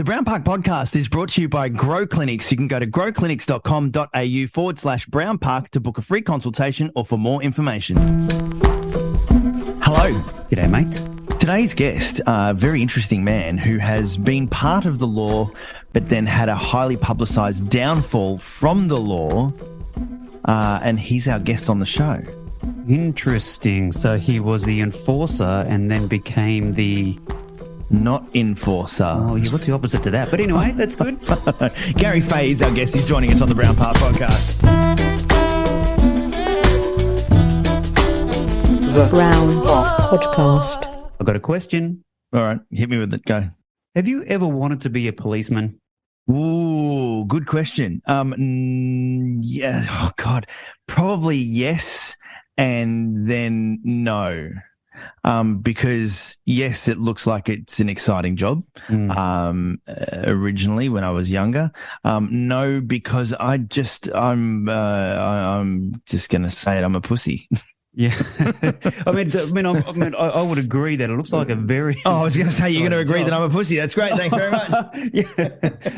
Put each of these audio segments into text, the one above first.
The Brown Park Podcast is brought to you by Grow Clinics. You can go to growclinics.com.au/Brown Park to book a free consultation or for more information. Hello. G'day, mate. Today's guest, a very interesting man who has been part of the law but then had a highly publicised downfall from the law, and he's our guest on the show. Interesting. So he was the enforcer and then became the... Not enforcer. Oh, yeah, what's the opposite to that? But anyway, that's good. Gary Fahey is our guest. He's joining us on the Brown Park Podcast. The Brown Park Podcast. I've got a question. All right, hit me with it. Go. Have you ever wanted to be a policeman? Ooh, good question. Yeah, oh God, probably yes, and then no. Because yes, it looks like it's an exciting job. Originally when I was younger, no, because I'm just going to say it. I'm a pussy. Yeah, I would agree that it looks like a very. Oh, I was going to say you're going to agree that I'm a pussy. That's great. Thanks very much. Yeah.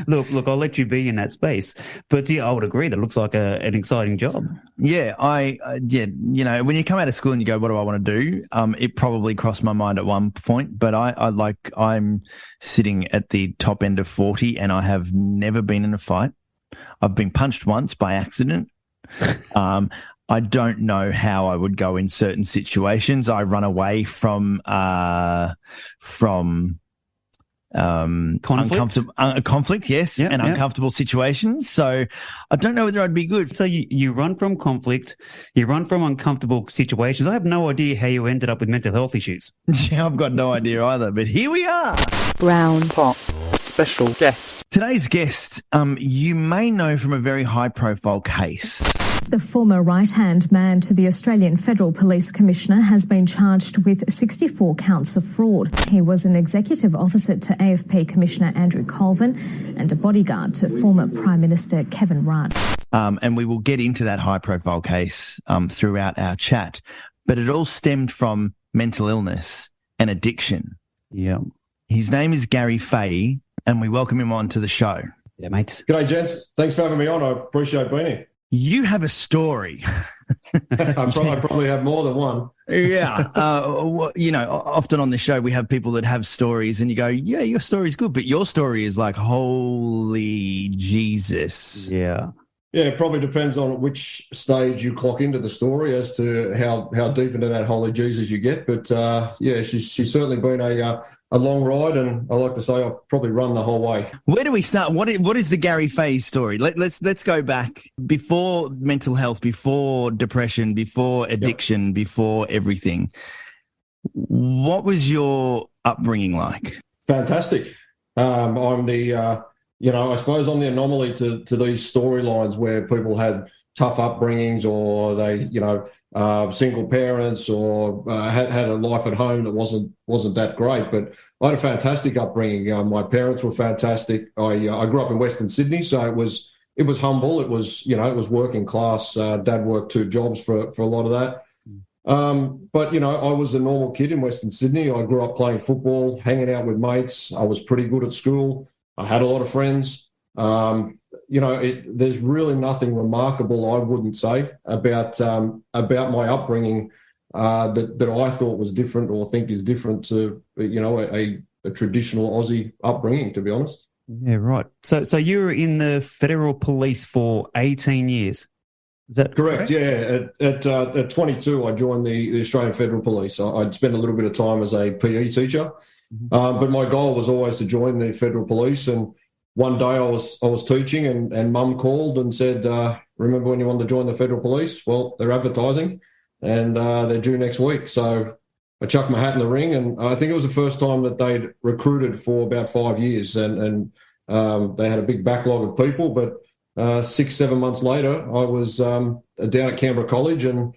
Look, I'll let you be in that space, but yeah, I would agree that it looks like an exciting job. Yeah, when you come out of school and you go, what do I want to do? It probably crossed my mind at one point, but I'm sitting at the top end of 40 and I have never been in a fight. I've been punched once by accident. I don't know how I would go in certain situations. I run away from conflict, yes, yep, and uncomfortable situations. So I don't know whether I'd be good. So you run from conflict, you run from uncomfortable situations. I have no idea how you ended up with mental health issues. Yeah, I've got no idea either, but here we are. Brown Park special guest. Today's guest, you may know from a very high-profile case. The former right-hand man to the Australian Federal Police Commissioner has been charged with 64 counts of fraud. He was an executive officer to AFP Commissioner Andrew Colvin and a bodyguard to former Prime Minister Kevin Rudd. And we will get into that high-profile case throughout our chat. But it all stemmed from mental illness and addiction. Yeah. His name is Gary Fahey, and we welcome him on to the show. Yeah, mate. G'day, gents. Thanks for having me on. I appreciate being here. You have a story. I probably have more than one. Yeah. Often on this show, we have people that have stories and you go, yeah, your story's good, but your story is like, holy Jesus. Yeah. Yeah, it probably depends on which stage you clock into the story as to how deep into that holy Jesus you get. But, she's certainly been a long ride, and I like to say I've probably run the whole way. Where do we start? What is the Gary Fahey story? Let's go back before mental health, before depression, before addiction, before everything. What was your upbringing like? Fantastic. I'm the I suppose I'm the anomaly to these storylines where people had tough upbringings, or they, single parents, or had a life at home that wasn't that great. But I had a fantastic upbringing. My parents were fantastic. I grew up in Western Sydney, so it was humble. It was working class. Dad worked 2 jobs for a lot of that. But I was a normal kid in Western Sydney. I grew up playing football, hanging out with mates. I was pretty good at school. I had a lot of friends. There's really nothing remarkable, I wouldn't say, about my upbringing that I thought was different or think is different to a traditional Aussie upbringing, to be honest. Yeah, right. So you were in the Federal Police for 18 years. Is that correct? Yeah. At 22, I joined the Australian Federal Police. I'd spent a little bit of time as a PE teacher. But my goal was always to join the Federal Police. And one day I was teaching and Mum called and said, remember when you wanted to join the Federal Police? Well, they're advertising and they're due next week. So I chucked my hat in the ring, and I think it was the first time that they'd recruited for about 5 years, and they had a big backlog of people. But 6-7 months later, I was down at Canberra College and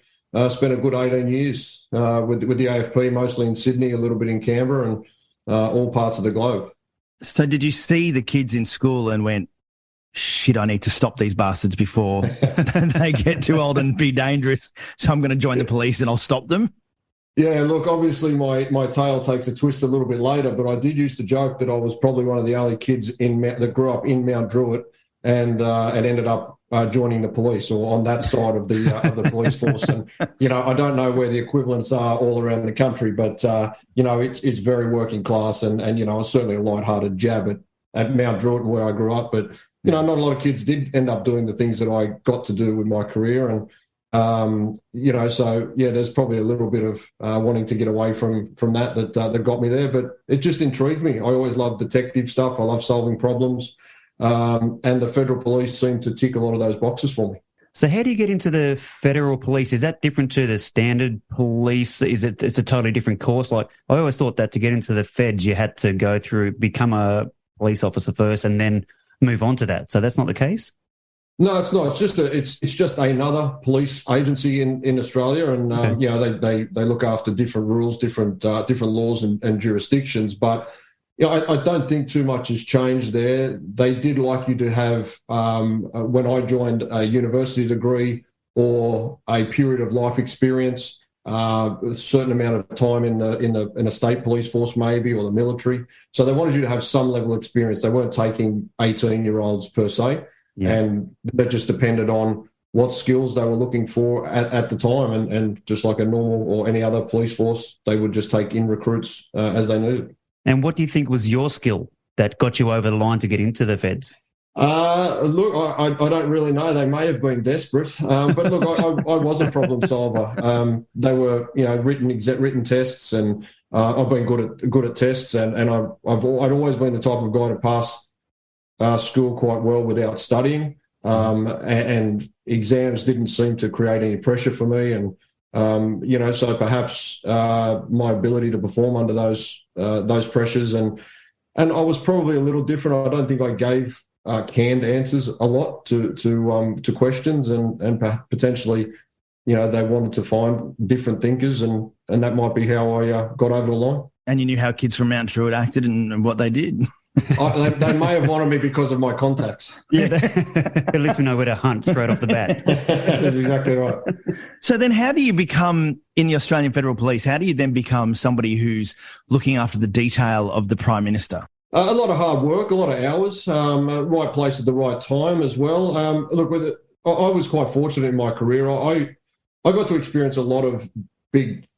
spent a good 18 years with the AFP, mostly in Sydney, a little bit in Canberra, and all parts of the globe. So did you see the kids in school and went, shit, I need to stop these bastards before they get too old and be dangerous, so I'm going to join the police and I'll stop them? Yeah, look, obviously my tale takes a twist a little bit later, but I did used to joke that I was probably one of the only kids that grew up in Mount Druitt and ended up joining the police or on that side of the police force. And, I don't know where the equivalents are all around the country, but, it's very working class and it's certainly a lighthearted jab at Mount Druitt where I grew up. But, not a lot of kids did end up doing the things that I got to do with my career. And, there's probably a little bit of wanting to get away from that got me there, but it just intrigued me. I always loved detective stuff. I love solving problems. And the federal police seem to tick a lot of those boxes for me. So how do you get into the federal police? Is that different to the standard police? It's a totally different course? Like, I always thought that to get into the feds, you had to go through, become a police officer first and then move on to that. So that's not the case? No, it's not. It's just another police agency in Australia, and okay. They look after different rules, different laws and jurisdictions. But I don't think too much has changed there. They did like you to have when I joined a university degree or a period of life experience, a certain amount of time in a state police force maybe or the military. So they wanted you to have some level of experience. They weren't taking 18-year-olds per se. Yeah. And that just depended on what skills they were looking for at the time. And just like a normal or any other police force, they would just take in recruits as they needed. And what do you think was your skill that got you over the line to get into the feds? Look, I don't really know. They may have been desperate. But look, I was a problem solver. They were, written tests, and I've been good at tests. And I'd always been the type of guy to pass school quite well without studying, and exams didn't seem to create any pressure for me, and so perhaps my ability to perform under those pressures, and I was probably a little different. I don't think I gave canned answers a lot to questions, and potentially they wanted to find different thinkers, and that might be how I got over the line. And you knew how kids from Mount Druitt acted and what they did. They may have wanted me because of my contacts. Yeah, at least we know where to hunt straight off the bat. That's exactly right. So then how do you become, in the Australian Federal Police, how do you then become somebody who's looking after the detail of the Prime Minister? A lot of hard work, a lot of hours, right place at the right time as well. Look, I was quite fortunate in my career. I got to experience a lot of big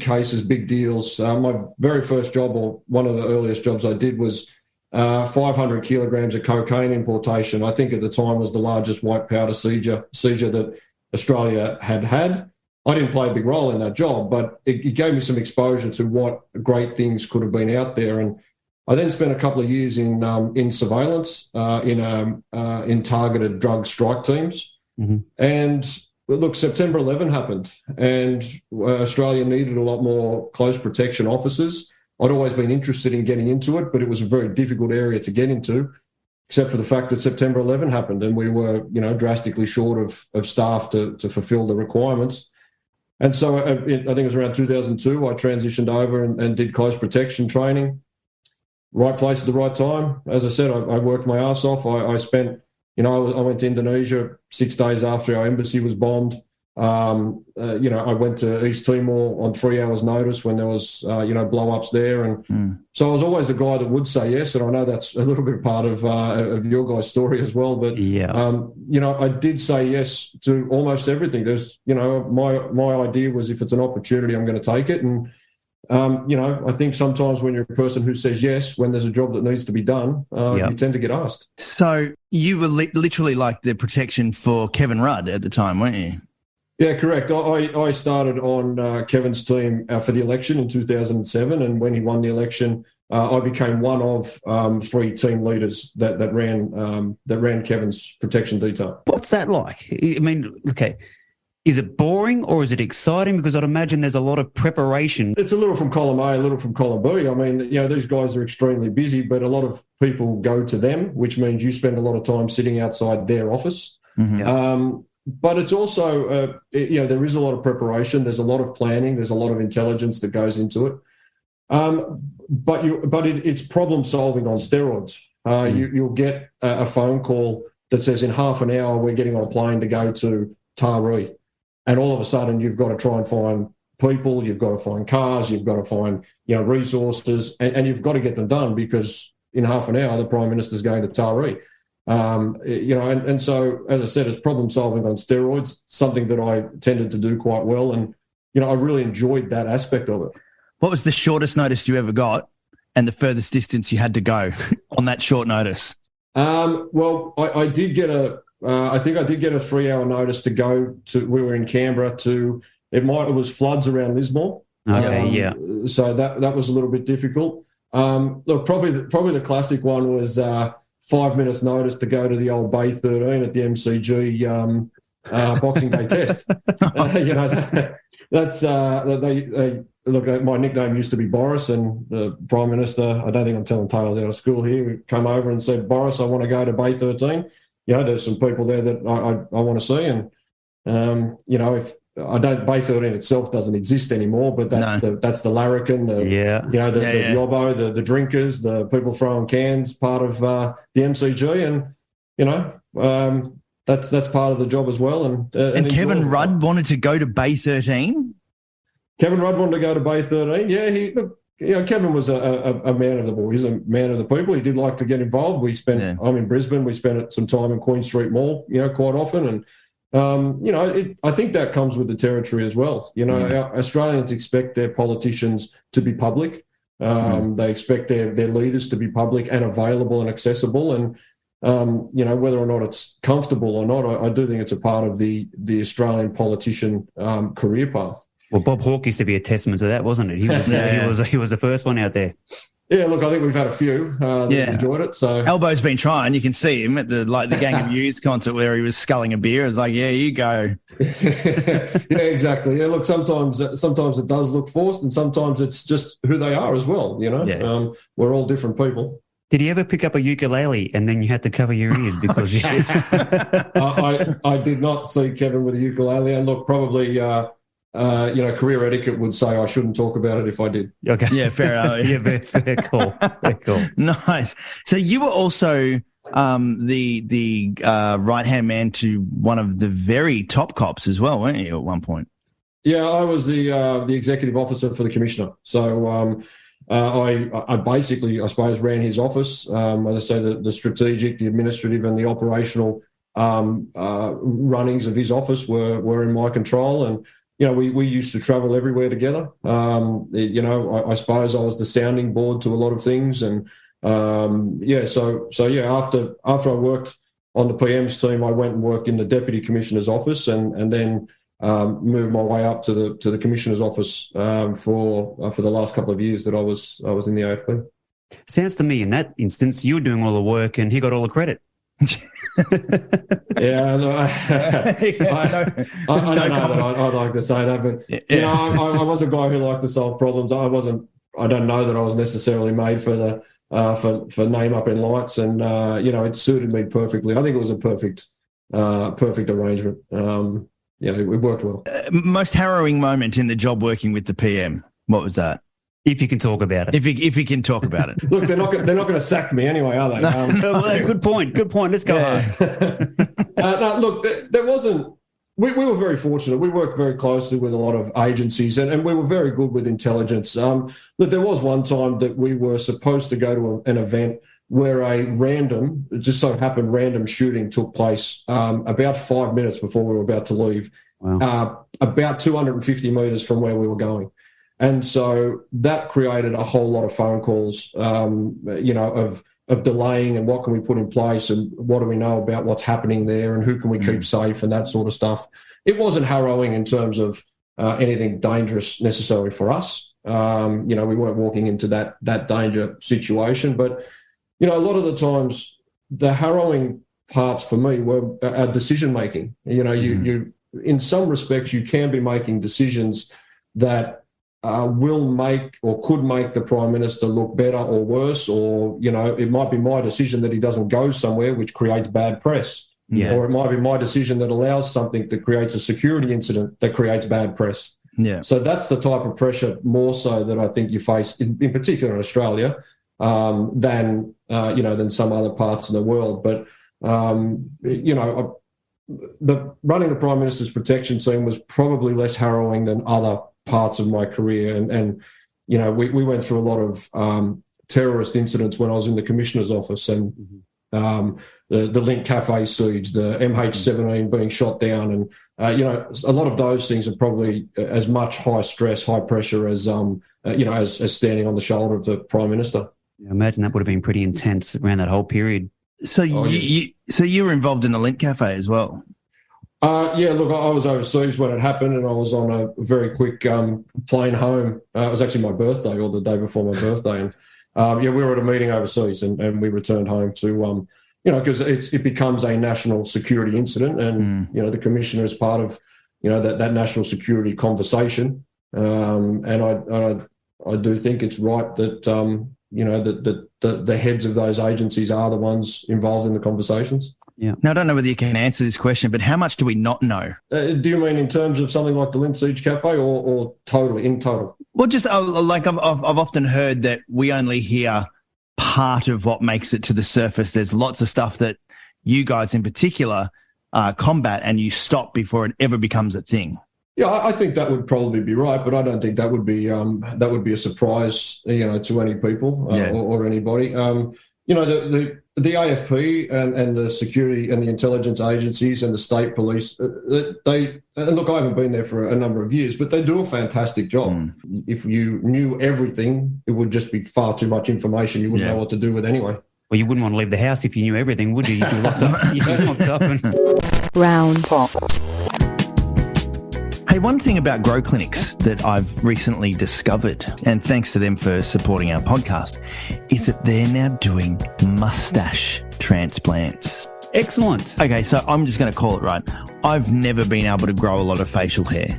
cases, big deals. My very first job, or one of the earliest jobs I did, was 500 kilograms of cocaine importation. I think at the time was the largest white powder seizure that Australia had. I didn't play a big role in that job, but it gave me some exposure to what great things could have been out there. And I then spent a couple of years in surveillance, in targeted drug strike teams. Mm-hmm. And look, September 11 happened, and Australia needed a lot more close protection officers. I'd always been interested in getting into it, but it was a very difficult area to get into, except for the fact that September 11 happened, and we were, drastically short of staff to fulfil the requirements. And so I think it was around 2002, I transitioned over and did close protection training. Right place at the right time. As I said, I worked my ass off. I spent, I went to Indonesia 6 days after our embassy was bombed. I went to East Timor on 3 hours' notice when there was, blow-ups there. And so I was always the guy that would say yes, and I know that's a little bit part of your guys' story as well. But, I did say yes to almost everything. There's, my idea was if it's an opportunity, I'm going to take it. And, I think sometimes when you're a person who says yes, when there's a job that needs to be done, you tend to get asked. So you were literally like the protection for Kevin Rudd at the time, weren't you? Yeah, correct. I started on Kevin's team for the election in 2007, and when he won the election, I became one of 3 team leaders that ran Kevin's protection detail. What's that like? I mean, okay. Is it boring or is it exciting? Because I'd imagine there's a lot of preparation. It's a little from column A, a little from column B. I mean, these guys are extremely busy, but a lot of people go to them, which means you spend a lot of time sitting outside their office. Mm-hmm. But it's also, there is a lot of preparation. There's a lot of planning. There's a lot of intelligence that goes into it. But it's problem solving on steroids. You'll get a phone call that says in half an hour we're getting on a plane to go to Taree. And all of a sudden, you've got to try and find people, you've got to find cars, you've got to find, resources, and you've got to get them done because in half an hour, the Prime Minister's going to Taree. And so, as I said, it's problem solving on steroids, something that I tended to do quite well. And, I really enjoyed that aspect of it. What was the shortest notice you ever got and the furthest distance you had to go on that short notice? Well, I did get I think I did get a 3-hour notice to go to, we were in Canberra it was floods around Lismore. Okay, yeah. So that was a little bit difficult. Look, probably the classic one was 5 minutes notice to go to the old Bay 13 at the MCG Boxing Day test. That's look. My nickname used to be Boris, and the Prime Minister. I don't think I'm telling tales out of school here. Would come over and said, "Boris, I want to go to Bay 13. There's some people there that I want to see, and if I don't, Bay 13 itself doesn't exist anymore, but that's the larrikin, the yobbo, the drinkers, the people throwing cans, part of the MCG, and that's part of the job as well. And Kevin Rudd wanted to go to Bay 13. Kevin Rudd wanted to go to Bay 13. Yeah, Kevin was a man of the ball. He's a man of the people. He did like to get involved. I'm in Brisbane. We spent some time in Queen Street Mall, quite often, and. I think that comes with the territory as well. Our Australians expect their politicians to be public. They expect their leaders to be public and available and accessible. And, whether or not it's comfortable or not, I do think it's a part of the Australian politician career path. Well, Bob Hawke used to be a testament to that, wasn't it? He was the first one out there. Yeah, look, I think we've had a few that enjoyed it. So Elbo's been trying. You can see him at the Gang of Youths concert where he was sculling a beer. It's like, yeah, you go. Yeah, exactly. Yeah, look, sometimes it does look forced, and sometimes it's just who they are as well. We're all different people. Did he ever pick up a ukulele and then you had to cover your ears because you? I did not see Kevin with a ukulele, and look, probably. Career etiquette would say I shouldn't talk about it if I did. Okay. Yeah, fair enough. Yeah, very cool. Very cool. Nice. So you were also the right-hand man to one of the very top cops as well, weren't you, at one point? Yeah, I was the executive officer for the commissioner. So I basically, I suppose, ran his office. As I say, the strategic, the administrative and the operational runnings of his office were in my control, and we used to travel everywhere together. I suppose I was the sounding board to a lot of things. And, after I worked on the PM's team, I went and worked in the Deputy Commissioner's office and then moved my way up to the Commissioner's office for the last couple of years that I was in the AFP. Sounds to me in that instance, you were doing all the work and he got all the credit. Yeah, no, I don't know that I'd like to say that, but I was a guy who liked to solve problems. I don't know that I was necessarily made for the for name up in lights, and it suited me perfectly. I think it was a perfect arrangement. It worked well. Most harrowing moment in the job working with the PM. What was that? If you can talk about it. If you can talk about it. Look, they're not going to sack me anyway, are they? Good point. Let's go home. No, look, there wasn't. We were very fortunate. We worked very closely with a lot of agencies, and we were very good with intelligence. But there was one time that we were supposed to go to an event where random shooting took place about 5 minutes before we were about to leave, about 250 metres from where we were going. And so that created a whole lot of phone calls, of delaying and what can we put in place and what do we know about what's happening there and who can we keep safe and that sort of stuff. It wasn't harrowing in terms of anything dangerous necessarily for us. We weren't walking into that danger situation. But, a lot of the times the harrowing parts for me were decision-making. You in some respects, you can be making decisions that will make or could make the Prime Minister look better or worse, or, it might be my decision that he doesn't go somewhere, which creates bad press. Yeah. Or it might be my decision that allows something that creates a security incident that creates bad press. Yeah. So that's the type of pressure more so that I think you face, in particular in Australia, than some other parts of the world. But, running the Prime Minister's protection team was probably less harrowing than other parts of my career. And you know, we went through a lot of terrorist incidents when I was in the Commissioner's office, and the Link Cafe siege, the MH17 being shot down, and you know, a lot of those things are probably as much high stress, high pressure as you know, as standing on the shoulder of the Prime Minister. I imagine that would have been pretty intense around that whole period. So you were involved in the Link Cafe as well? Yeah, look, I was overseas when it happened, and I was on a very quick plane home. It was actually my birthday, or the day before my birthday, and yeah, we were at a meeting overseas, and we returned home to, you know, because it becomes a national security incident, and you know, the Commissioner is part of, you know, that national security conversation, and I do think it's right that you know, that the heads of those agencies are the ones involved in the conversations. Yeah. Now, I don't know whether you can answer this question, but how much do we not know? Do you mean in terms of something like the Lynn Siege Cafe, or totally, in total? Well, just like I've often heard that we only hear part of what makes it to the surface. There's lots of stuff that you guys in particular combat, and you stop before it ever becomes a thing. Yeah, I think that would probably be right, but I don't think that would be a surprise, you know, to any people or anybody. You know, the AFP and the security and the intelligence agencies and the state police, they, and look, I haven't been there for a number of years, but they do a fantastic job. If you knew everything, it would just be far too much information. You wouldn't know what to do with anyway. Well, you wouldn't want to leave the house if you knew everything, would you? You'd be locked up. You'd be locked up. Round pop. Hey, one thing about Grow Clinics that I've recently discovered, and thanks to them for supporting our podcast, is that they're now doing mustache transplants. Excellent. Okay, so I'm just going to call it right. I've never been able to grow a lot of facial hair.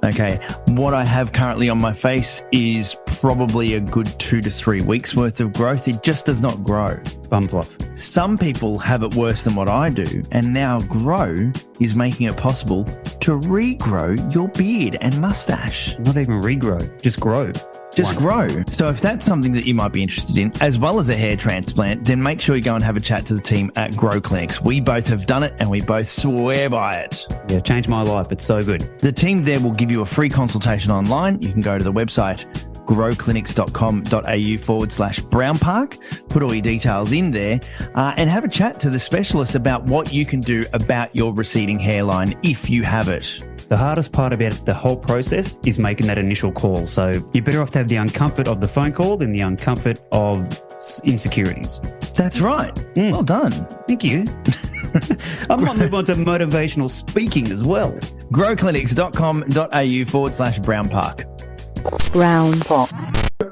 Okay, what I have currently on my face is probably a good 2 to 3 weeks worth of growth. It just does not grow. Bum fluff. Some people have it worse than what I do, and now Grow is making it possible to regrow your beard and mustache. Not even regrow, just grow. Just grow. So if that's something that you might be interested in, as well as a hair transplant, then make sure you go and have a chat to the team at Grow Clinics. We both have done it, and we both swear by it. Yeah, changed my life. It's so good. The team there will give you a free consultation online. You can go to the website growclinics.com.au/Brown Park, put all your details in there, and have a chat to the specialist about what you can do about your receding hairline if you have it. The hardest part about the whole process is making that initial call. So you're better off to have the uncomfort of the phone call than the uncomfort of insecurities. That's right. Well done. Thank you. I might move on to motivational speaking as well. growclinics.com.au/Brown Park. Brown pop.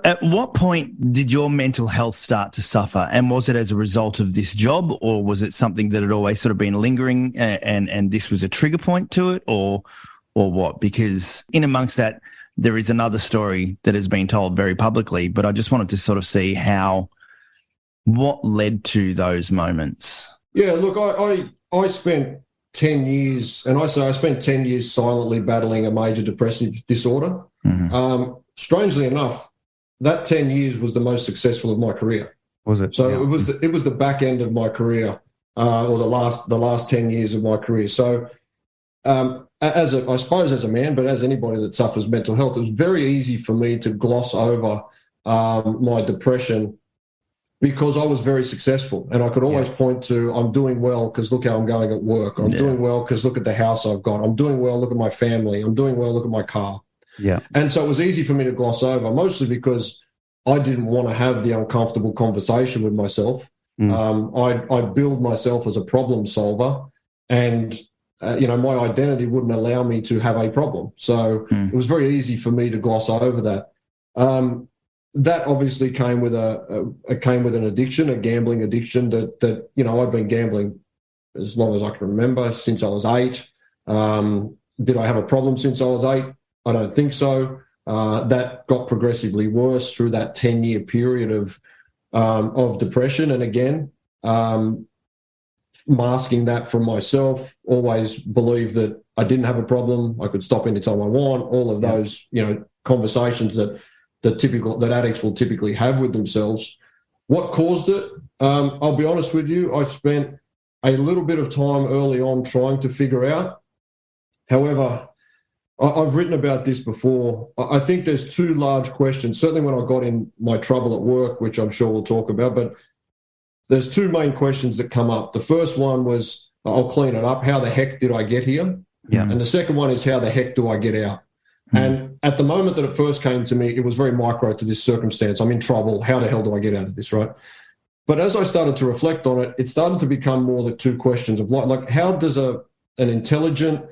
At what point did your mental health start to suffer? And was it as a result of this job, or was it something that had always sort of been lingering and this was a trigger point to it, or what? Because in amongst that, there is another story that has been told very publicly, but I just wanted to sort of see what led to those moments. Yeah, look, I spent 10 years, and I spent 10 years silently battling a major depressive disorder. Strangely enough, that 10 years was the most successful of my career. Was it? So yeah. it was the back end of my career, or the last 10 years of my career. So I suppose as a man, but as anybody that suffers mental health, it was very easy for me to gloss over my depression because I was very successful, and I could always point to, I'm doing well because look how I'm going at work. I'm doing well because look at the house I've got. I'm doing well, look at my family. I'm doing well, look at my car. Yeah. And so it was easy for me to gloss over, mostly because I didn't want to have the uncomfortable conversation with myself. I'd build myself as a problem solver, and my identity wouldn't allow me to have a problem. So it was very easy for me to gloss over that. That obviously came with an addiction, a gambling addiction that I'd been gambling as long as I can remember, since I was 8. Did I have a problem since I was 8? I don't think so. That got progressively worse through that 10-year period of depression. And again, masking that from myself, always believed that I didn't have a problem. I could stop anytime I want. All of those, conversations that addicts will typically have with themselves. What caused it? I'll be honest with you. I spent a little bit of time early on trying to figure out. However, I've written about this before. I think there's two large questions, certainly when I got in my trouble at work, which I'm sure we'll talk about, but there's two main questions that come up. The first one was, I'll clean it up, how the heck did I get here? Yeah. And the second one is, how the heck do I get out? And at the moment that it first came to me, it was very micro to this circumstance. I'm in trouble. How the hell do I get out of this, right? But as I started to reflect on it, it started to become more the two questions of like how does an intelligent,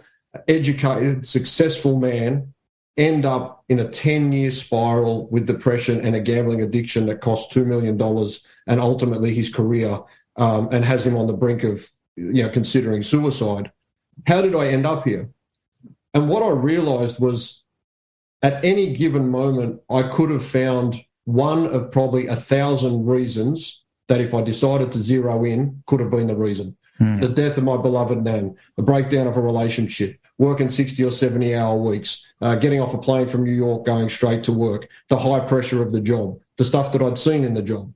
educated, successful man end up in a 10-year spiral with depression and a gambling addiction that costs $2 million and ultimately his career and has him on the brink of considering suicide? How did I end up here? And what I realized was at any given moment, I could have found one of probably 1,000 reasons that if I decided to zero in, could have been the reason. The death of my beloved nan, the breakdown of a relationship, working 60 or 70-hour weeks, getting off a plane from New York, going straight to work, the high pressure of the job, the stuff that I'd seen in the job,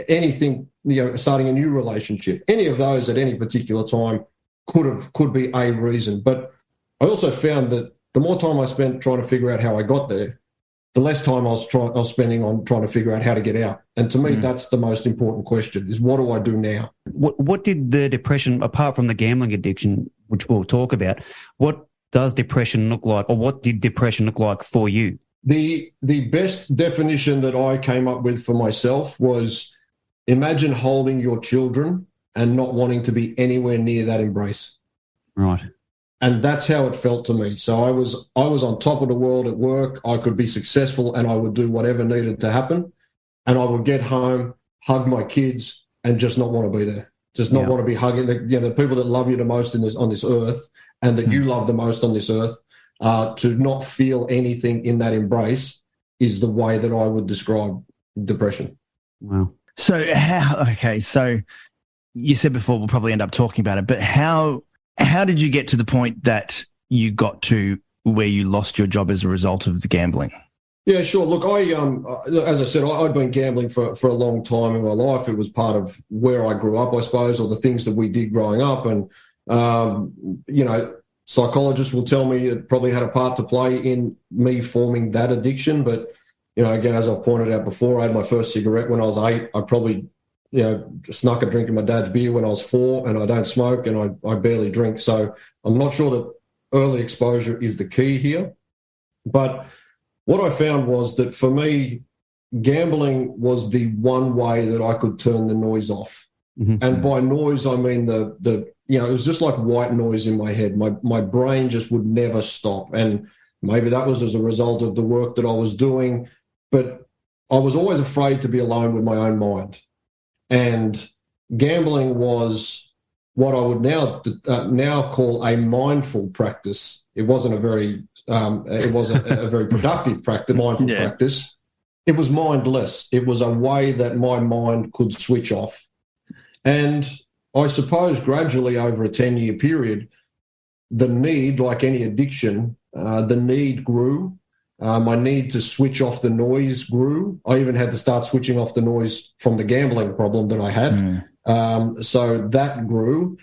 anything, starting a new relationship, any of those at any particular time could be a reason. But I also found that the more time I spent trying to figure out how I got there, the less time I was spending on trying to figure out how to get out. And to me, that's the most important question, is what do I do now? What did the depression, apart from the gambling addiction, which we'll talk about, what does depression look like, or what did depression look like for you? The best definition that I came up with for myself was, imagine holding your children and not wanting to be anywhere near that embrace. Right. And that's how it felt to me. So I was on top of the world at work. I could be successful and I would do whatever needed to happen. And I would get home, hug my kids, and just not want to be there. Just not want to be hugging the people that love you the most on this earth, and that you love the most on this earth. To not feel anything in that embrace is the way that I would describe depression. Wow. So so you said before we'll probably end up talking about it, but how did you get to the point that you got to where you lost your job as a result of the gambling? Yeah, sure. Look, as I said, I'd been gambling for a long time in my life. It was part of where I grew up, I suppose, or the things that we did growing up. And, psychologists will tell me it probably had a part to play in me forming that addiction. But, again, as I pointed out before, I had my first cigarette when I was 8. I probably snuck a drink of my dad's beer when I was 4, and I don't smoke and I barely drink. So I'm not sure that early exposure is the key here. But what I found was that for me, gambling was the one way that I could turn the noise off. Mm-hmm. And by noise, I mean it was just like white noise in my head. My brain just would never stop. And maybe that was as a result of the work that I was doing, but I was always afraid to be alone with my own mind. And gambling was what I would now call a mindful practice. It wasn't a very productive practice, mindful practice. It was mindless. It was a way that my mind could switch off. And I suppose gradually over a 10-year period, the need, like any addiction, the need grew. My need to switch off the noise grew. I even had to start switching off the noise from the gambling problem that I had. So that grew.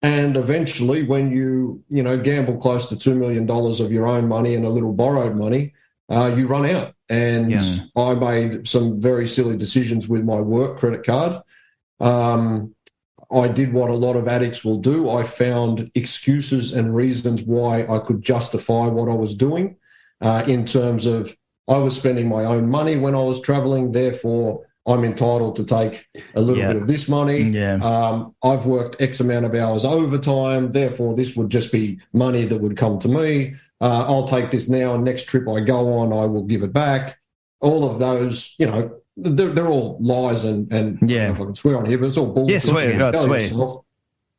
And eventually, when you gamble close to $2 million of your own money and a little borrowed money, you run out. And I made some very silly decisions with my work credit card. I did what a lot of addicts will do. I found excuses and reasons why I could justify what I was doing in terms of I was spending my own money when I was traveling, therefore I'm entitled to take a little bit of this money. I've worked X amount of hours overtime, therefore this would just be money that would come to me. I'll take this now, and next trip I go on, I will give it back. All of those, they're all lies and I don't know if I can swear on here, but it's all bullshit. Yes, swear, God, swear.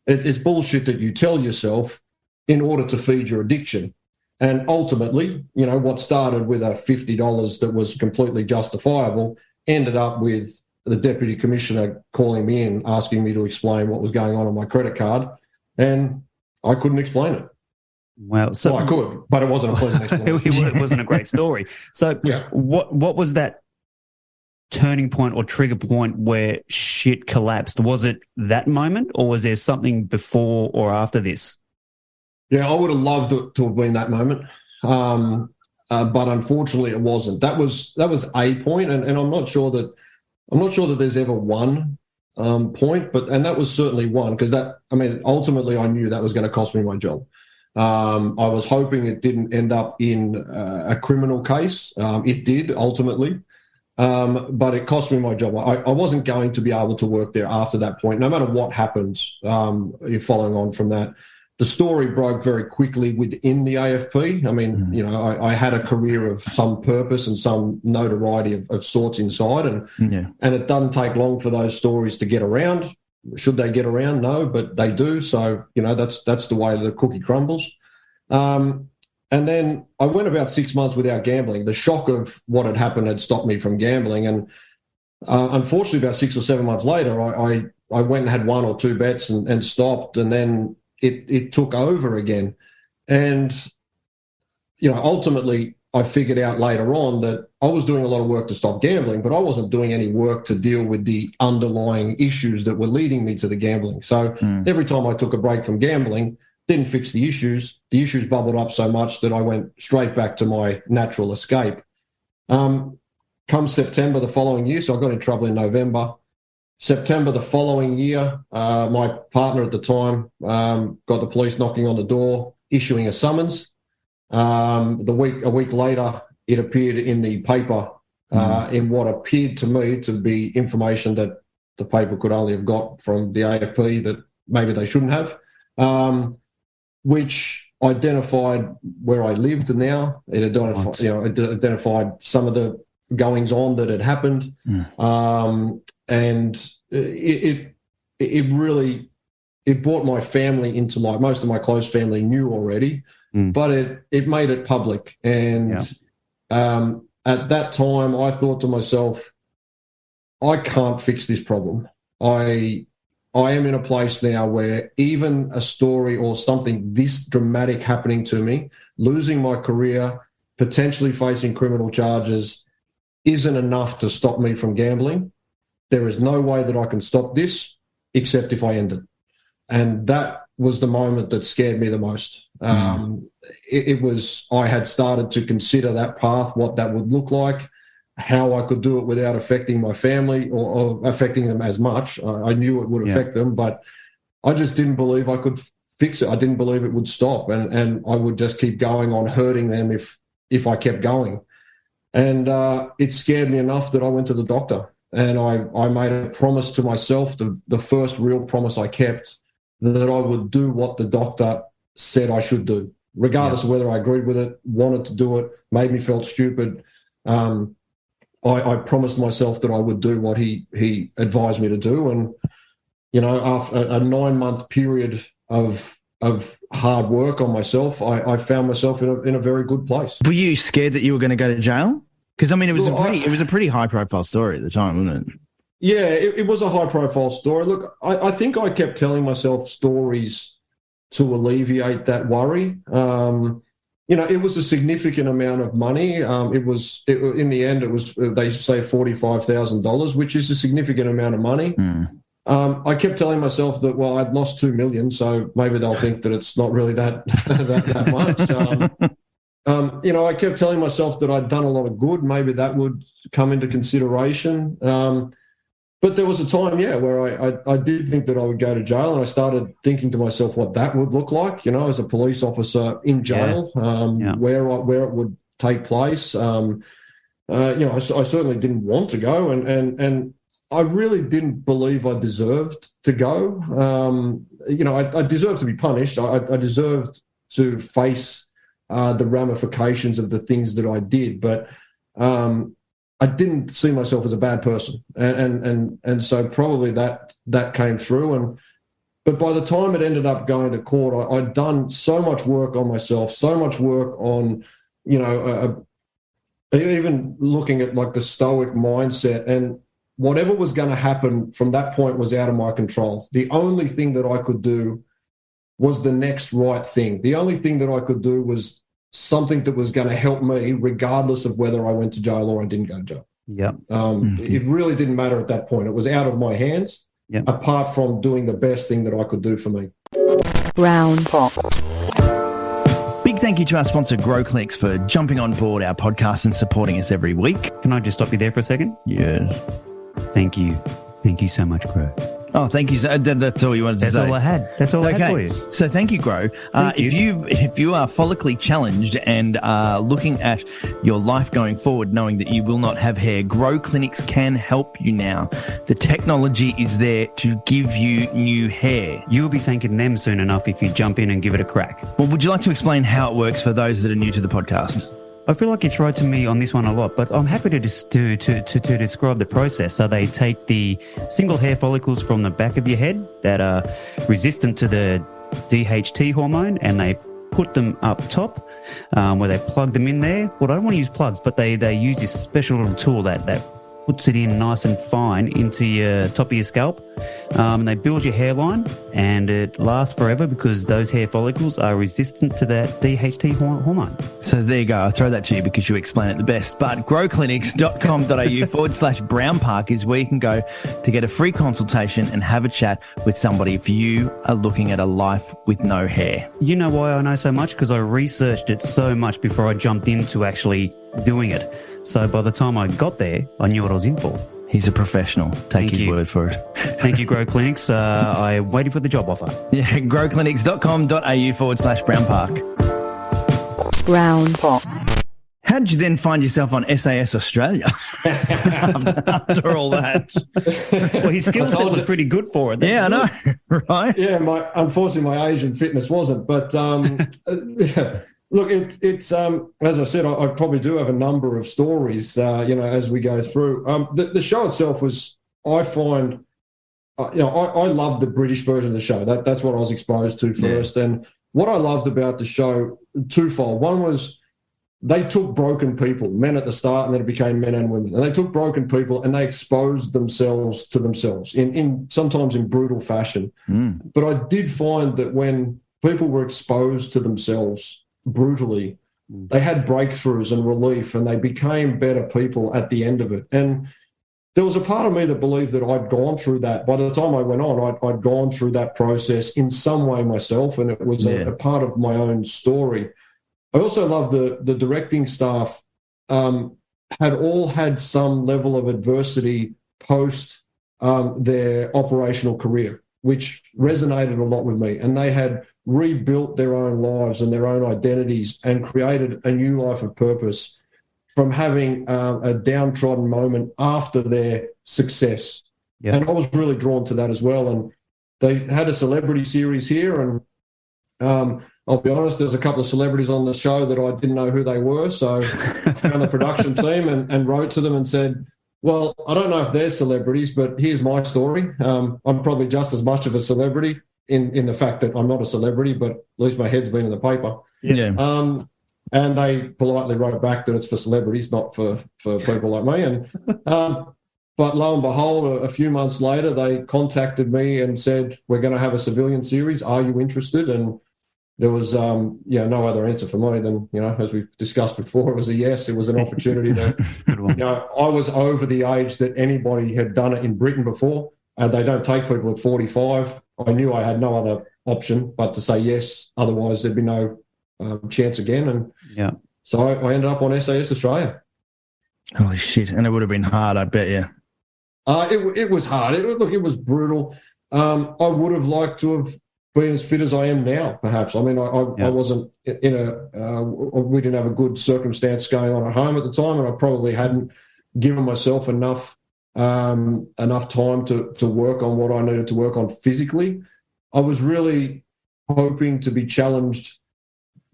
It's bullshit that you tell yourself in order to feed your addiction. And ultimately, what started with a $50 that was completely justifiable ended up with the deputy commissioner calling me in, asking me to explain what was going on my credit card, and I couldn't explain it. Well, I could, but it wasn't a pleasant explanation. It wasn't a great story. So what was that turning point or trigger point where shit collapsed? Was it that moment, or was there something before or after this? Yeah, I would have loved it to have been that moment, but unfortunately, it wasn't. That was a point, and I'm not sure that there's ever one point, and that was certainly one, because ultimately I knew that was going to cost me my job. I was hoping it didn't end up in a criminal case. It did ultimately, but it cost me my job. I wasn't going to be able to work there after that point, no matter what happened. Following on from that, the story broke very quickly within the AFP. I had a career of some purpose and some notoriety of sorts inside, and it doesn't take long for those stories to get around. Should they get around? No, but they do. So, that's the way the cookie crumbles. And then I went about 6 months without gambling. The shock of what had happened had stopped me from gambling. And unfortunately, about 6 or 7 months later, I went and had one or two bets and stopped. And then it took over again. And, ultimately, I figured out later on that I was doing a lot of work to stop gambling, but I wasn't doing any work to deal with the underlying issues that were leading me to the gambling. So every time I took a break from gambling, didn't fix the issues bubbled up so much that I went straight back to my natural escape. Come September the following year, so I got in trouble in November. September the following year, my partner at the time got the police knocking on the door, issuing a summons. A week later, it appeared in the paper in what appeared to me to be information that the paper could only have got from the AFP that maybe they shouldn't have, which identified where I lived now. It identified some of the goings on that had happened, and it really brought my family into light. Most of my close family knew already. But it made it public. And at that time, I thought to myself, I can't fix this problem. I am in a place now where even a story or something this dramatic happening to me, losing my career, potentially facing criminal charges, isn't enough to stop me from gambling. There is no way that I can stop this except if I end it. And that was the moment that scared me the most. It was, I had started to consider that path, what that would look like, how I could do it without affecting my family or affecting them as much. I knew it would affect them, but I just didn't believe I could fix it. I didn't believe it would stop, and I would just keep going on hurting them if I kept going. And it scared me enough that I went to the doctor, and I made a promise to myself, the first real promise I kept, that I would do what the doctor said I should do, regardless of whether I agreed with it, wanted to do it, made me feel stupid. I promised myself that I would do what he advised me to do. And, after a 9-month period of hard work on myself, I found myself in a very good place. Were you scared that you were going to go to jail? Because, it was a pretty high-profile story at the time, wasn't it? Yeah, it was a high-profile story. Look, I think I kept telling myself stories to alleviate that worry. It was a significant amount of money. In the end, they say $45,000, which is a significant amount of money. I kept telling myself that, well, I'd lost $2 million, so maybe they'll think that it's not really that much. I kept telling myself that I'd done a lot of good. Maybe that would come into consideration. But there was a time, where I did think that I would go to jail, and I started thinking to myself what that would look like, as a police officer in jail, where it would take place. I certainly didn't want to go, and I really didn't believe I deserved to go. I deserved to be punished. I deserved to face the ramifications of the things that I did, but I didn't see myself as a bad person, and so probably that came through. But by the time it ended up going to court, I'd done so much work on myself, so much work on, even looking at like the stoic mindset, and whatever was going to happen from that point was out of my control. The only thing that I could do was the next right thing. The only thing that I could do was something that was going to help me regardless of whether I went to jail or I didn't go to jail. It really didn't matter at that point. It was out of my hands, apart from doing the best thing that I could do for me. Round pop. thank you to our sponsor, Grow Clinics, for jumping on board our podcast and supporting us every week. Can I just stop you there for a second? Yes. Thank you. Thank you so much, Grow. Oh, thank you. That's all you wanted to say. That's all I had. That's all I had for you. So thank you, Grow. If you are follically challenged and are looking at your life going forward, knowing that you will not have hair, Grow Clinics can help you now. The technology is there to give you new hair. You'll be thanking them soon enough if you jump in and give it a crack. Well, would you like to explain how it works for those that are new to the podcast? I feel like you throw to me on this one a lot, but I'm happy to describe the process. So they take the single hair follicles from the back of your head that are resistant to the DHT hormone, and they put them up top where they plug them in there. Well, I don't want to use plugs, but they use this special little tool that puts it in nice and fine into your top of your scalp. And they build your hairline, and it lasts forever because those hair follicles are resistant to that DHT hormone. So there you go. I throw that to you because you explain it the best. But growclinics.com.au/Brown Park is where you can go to get a free consultation and have a chat with somebody if you are looking at a life with no hair. You know why I know so much? Because I researched it so much before I jumped into actually doing it. So by the time I got there, I knew what I was in for. He's a professional. Take his word for it. Thank you, Grow Clinics. I'm waiting for the job offer. Yeah, growclinics.com.au/Brown Park. Brown Park. How did you then find yourself on SAS Australia after all that? Well, his skill set was pretty good for it. Yeah, I know, right? Yeah, unfortunately, my age and fitness wasn't. But yeah. Look, it's as I said, I probably do have a number of stories, as we go through. The show itself was, I find, I love the British version of the show. That's what I was exposed to first. Yeah. And what I loved about the show, twofold. One was they took broken people, men at the start, and then it became men and women. And they took broken people and they exposed themselves to themselves in sometimes in brutal fashion. Mm. But I did find that when people were exposed to themselves brutally, they had breakthroughs and relief, and they became better people at the end of it. And there was a part of me that believed that I'd gone through that. By the time I went on, I'd gone through that process in some way myself, and it was a part of my own story. I also love the directing staff had all had some level of adversity post their operational career, which resonated a lot with me. And they had rebuilt their own lives and their own identities and created a new life of purpose from having a downtrodden moment after their success. Yeah. And I was really drawn to that as well. And they had a celebrity series here, and I'll be honest, there's a couple of celebrities on the show that I didn't know who they were. So I found the production team and wrote to them and said, well, I don't know if they're celebrities, but here's my story. I'm probably just as much of a celebrity in the fact that I'm not a celebrity, but at least my head's been in the paper. Yeah. And they politely wrote back that it's for celebrities, not for people like me. And but lo and behold, a few months later, they contacted me and said, we're going to have a civilian series. Are you interested? And there was no other answer for me than, as we discussed before, it was a yes. It was an opportunity that, I was over the age that anybody had done it in Britain before. They don't take people at 45. I knew I had no other option but to say yes. Otherwise, there'd be no chance again. And so I ended up on SAS Australia. Holy shit. And it would have been hard, I bet you. It was hard. It was brutal. I would have liked to have been as fit as I am now, perhaps. I mean, I wasn't we didn't have a good circumstance going on at home at the time, and I probably hadn't given myself enough time to work on what I needed to work on physically. I was really hoping to be challenged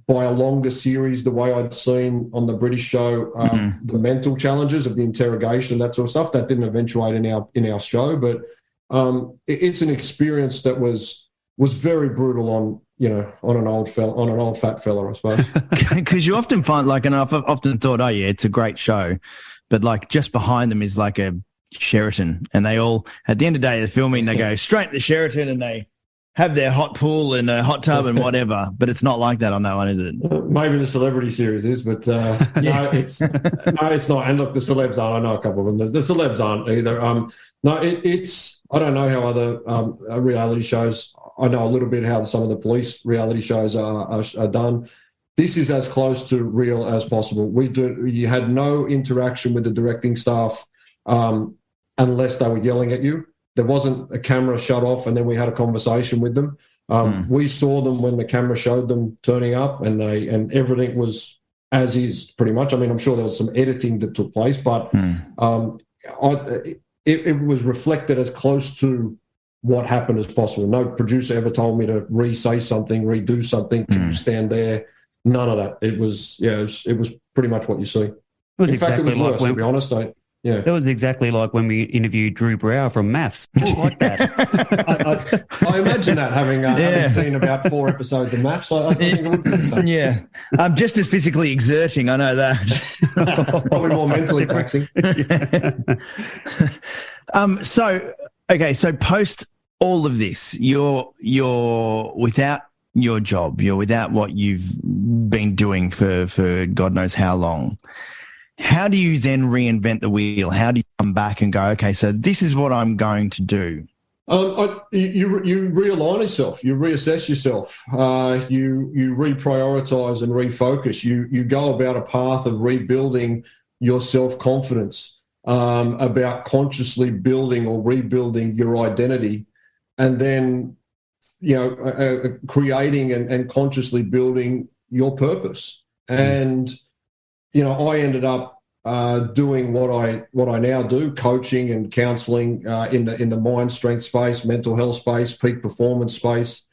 by a longer series, the way I'd seen on the British show, the mental challenges of the interrogation and that sort of stuff. That didn't eventuate in our show, but it's an experience that was very brutal on an old fat fella, I suppose. Because you often find, and I've often thought, oh yeah, it's a great show, but just behind them is like a Sheraton, and they all, at the end of the day of the filming, they go straight to the Sheraton and they have their hot pool and a hot tub and whatever. But it's not like that on that one, is it? Maybe the celebrity series is, but no, it's not. And look, the celebs aren't. I know a couple of them. The celebs aren't either. It's. I don't know how other reality shows. I know a little bit how some of the police reality shows are done. this is as close to real as possible. You had no interaction with the directing staff unless they were yelling at you. There wasn't a camera shut off and then we had a conversation with them. We saw them when the camera showed them turning up, and everything was as is, pretty much. I mean, I'm sure there was some editing that took place, but it was reflected as close to what happened as possible. No producer ever told me to re-say something, redo something. Can you stand there? None of that. It was pretty much what you see. In fact, it was worse, to be honest. Yeah, that was exactly like when we interviewed Drew Brower from Maths. Just like that. I imagine that, having seen about 4 episodes of Maths, I think it would be the same. Yeah, just as physically exerting. I know that. Probably more mentally taxing. So post all of this, you're without your job. You're without what you've been doing for God knows how long. How do you then reinvent the wheel? How do you come back and go, okay, so this is what I'm going to do? You realign yourself. You reassess yourself. You reprioritize and refocus. You go about a path of rebuilding your self-confidence, about consciously building or rebuilding your identity, and then creating and consciously building your purpose. And I ended up doing what I now do, coaching and counselling in the mind strength space, mental health space, peak performance space.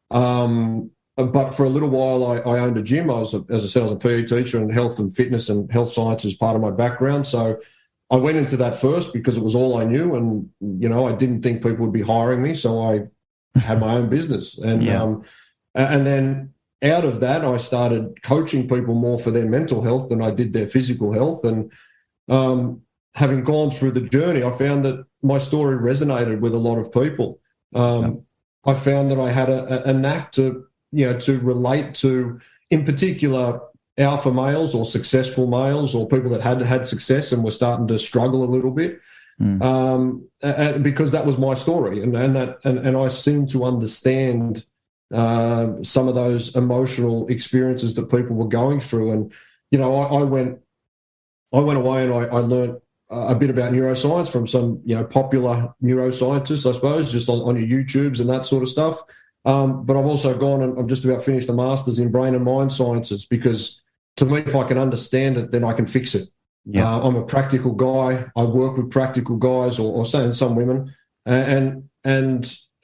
But for a little while, I owned a gym. As I said, I was a PE teacher, and health and fitness and health science is part of my background. So I went into that first because it was all I knew, and I didn't think people would be hiring me, so I had my own business. And then out of that, I started coaching people more for their mental health than I did their physical health. And having gone through the journey, I found that my story resonated with a lot of people. I found that I had a knack to relate to, in particular, alpha males or successful males or people that had success and were starting to struggle a little bit, because that was my story, and I seemed to understand some of those emotional experiences that people were going through. And I went away and I learned a bit about neuroscience from some popular neuroscientists, I suppose, just on your YouTubes and that sort of stuff. But I've also gone and I've just about finished a master's in brain and mind sciences, because to me, if I can understand it, then I can fix it. I'm a practical guy. I work with practical guys, or some women, and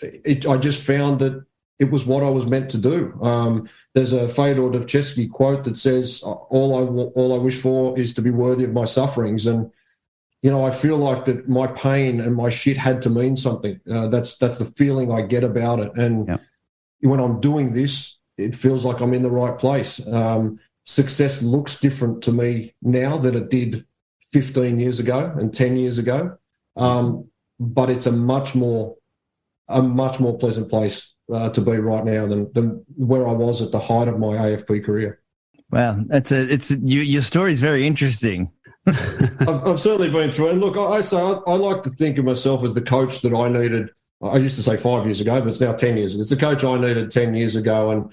I just found that it was what I was meant to do. There's a Fyodor Dostoevsky quote that says, "All I wish for is to be worthy of my sufferings." And I feel like that my pain and my shit had to mean something. That's the feeling I get about it. And when I'm doing this, it feels like I'm in the right place. Success looks different to me now than it did 15 years ago and 10 years ago. But it's a much more pleasant place to be right now than where I was at the height of my AFP career. Wow, your story is very interesting. I've certainly been through it. And look, I like to think of myself as the coach that I needed. I used to say 5 years ago, but it's now 10 years ago. It's the coach I needed 10 years ago. And,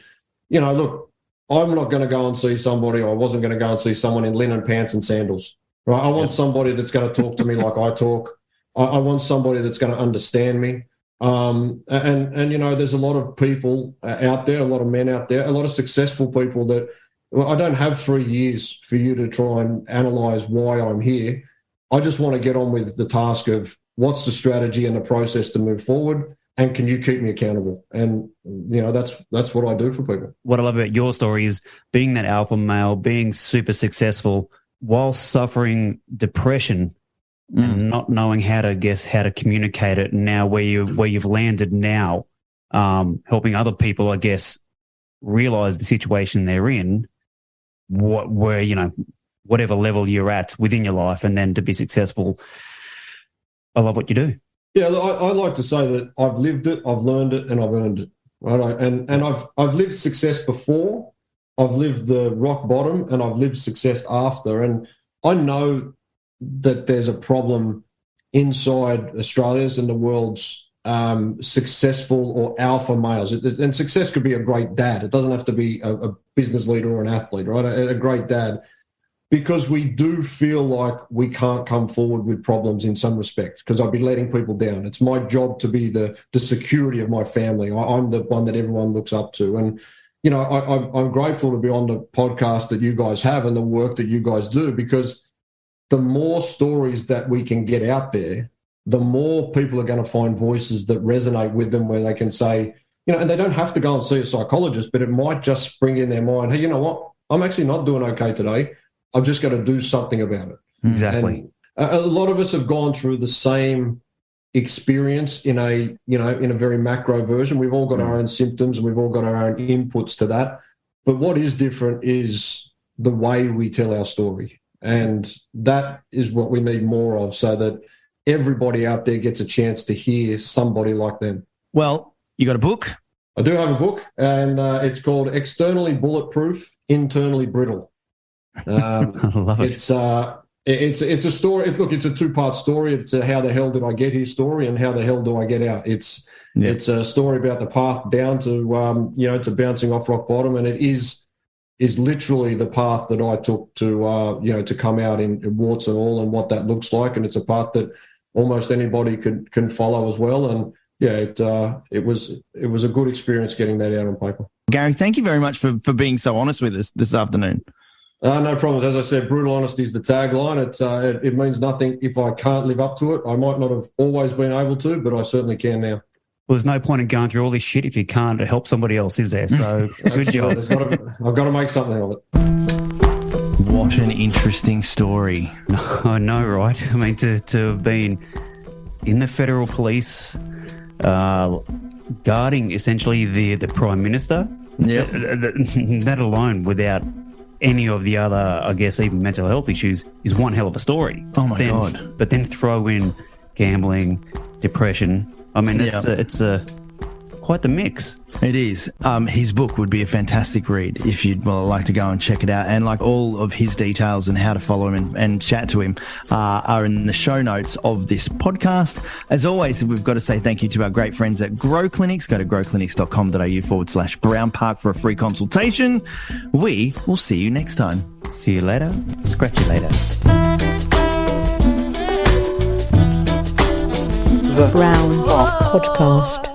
look, I'm not going to go and see somebody, or I wasn't going to go and see someone in linen pants and sandals. Right? I want somebody that's going to talk to me like I talk. I want somebody that's going to understand me. And there's a lot of people out there, a lot of men out there, a lot of successful people that, I don't have 3 years for you to try and analyse why I'm here. I just want to get on with the task of what's the strategy and the process to move forward, and can you keep me accountable? And, that's what I do for people. What I love about your story is being that alpha male, being super successful while suffering depression and not knowing how to communicate it. Now where you've landed now, helping other people, I guess, realize the situation they're in, whatever level you're at within your life, and then to be successful. I love what you do. Yeah, I like to say that I've lived it, I've learned it, and I've earned it. Right? And I've lived success before, I've lived the rock bottom, and I've lived success after. And I know that there's a problem inside Australia's and the world's successful or alpha males. And success could be a great dad. It doesn't have to be a business leader or an athlete, right? A great dad. Because we do feel like we can't come forward with problems in some respects, because I'd be letting people down. It's my job to be the security of my family. I'm the one that everyone looks up to. And, you know, I'm grateful to be on the podcast that you guys have and the work that you guys do, because the more stories that we can get out there, the more people are going to find voices that resonate with them, where they can say, you know, and they don't have to go and see a psychologist, but it might just spring in their mind, hey, you know what? I'm actually not doing okay today. I've just got to do something about it. Exactly. And a lot of us have gone through the same experience in a very macro version. We've all got our own symptoms and we've all got our own inputs to that. But what is different is the way we tell our story. And that is what we need more of, so that everybody out there gets a chance to hear somebody like them. Well, you got a book? I do have a book, and it's called Externally Bulletproof, Internally Brittle. I love it. It's a story. It's a 2-part story. It's a how the hell did I get here story, and how the hell do I get out. It's a story about the path down to to bouncing off rock bottom, and it is literally the path that I took to come out in warts and all, and what that looks like. And it's a path that almost anybody can follow as well. And it was a good experience getting that out on paper. Gary, thank you very much for being so honest with us this afternoon. No problems. As I said, brutal honesty is the tagline. It means nothing if I can't live up to it. I might not have always been able to, but I certainly can now. Well, there's no point in going through all this shit if you can't help somebody else, is there? So good job. I've got to make something of it. What an interesting story. I know, right? I mean, to have been in the federal police, guarding essentially the Prime Minister, that alone, without any of the other, I guess, even mental health issues, is one hell of a story. Oh my God. But then throw in gambling, depression. I mean, it's quite the mix. It is. His book would be a fantastic read if you'd like to go and check it out. And like all of his details and how to follow him and chat to him are in the show notes of this podcast. As always, we've got to say thank you to our great friends at Grow Clinics. Go to growclinics.com.au/Brown Park for a free consultation. We will see you next time. See you later. Scratch you later. The Brown Park Podcast.